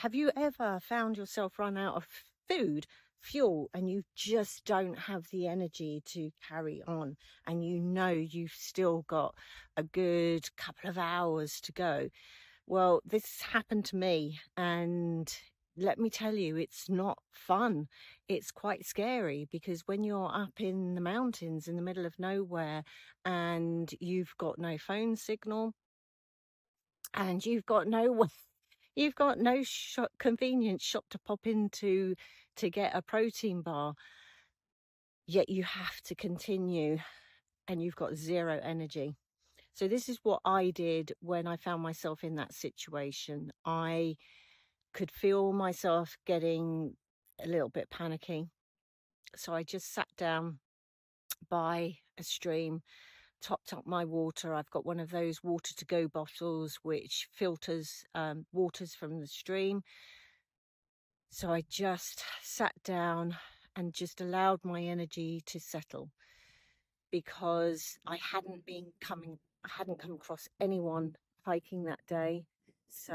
Have you ever found yourself run out of fuel, and you just don't have the energy to carry on, and you know you've still got a good couple of hours to go? Well, this happened to me, and let me tell you, it's not fun. It's quite scary because when you're up in the mountains in the middle of nowhere and you've got no phone signal and you've got no convenience shop to pop into to get a protein bar, yet you have to continue and you've got zero energy. So this is what I did when I found myself in that situation. I could feel myself getting a little bit panicky. So I just sat down by a stream, topped up my water. I've got one of those water to go bottles which filters waters from the stream. So I just sat down and just allowed my energy to settle, because I hadn't come across anyone hiking that day. So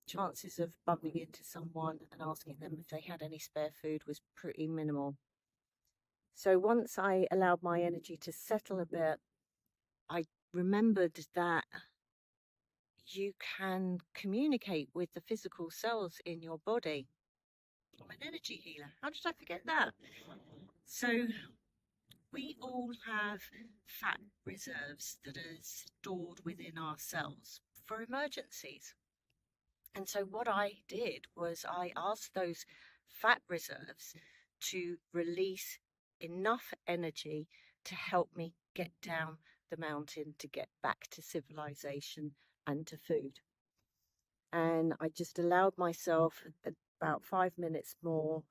chances of bumping into someone and asking them if they had any spare food was pretty minimal. So once I allowed my energy to settle a bit, I remembered that you can communicate with the physical cells in your body. I'm an energy healer. How did I forget that? So we all have fat reserves that are stored within our cells for emergencies. And so what I did was I asked those fat reserves to release enough energy to help me get down the mountain, to get back to civilization and to food. And I just allowed myself about 5 minutes more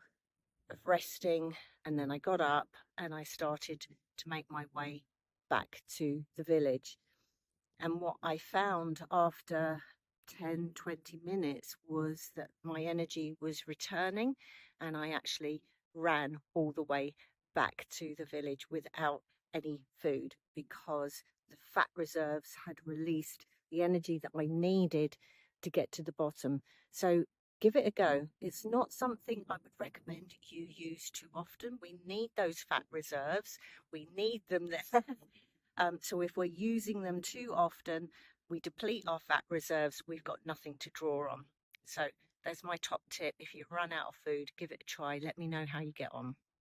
of resting, and then I got up and I started to make my way back to the village. And what I found after 10-20 minutes was that my energy was returning, and I actually ran all the way back to the village without any food, because the fat reserves had released the energy that I needed to get to the bottom. So give it a go. It's not something I would recommend you use too often. We need those fat reserves. We need them there. So if we're using them too often, we deplete our fat reserves. We've got nothing to draw on. So there's my top tip. If you run out of food, give it a try. Let me know how you get on.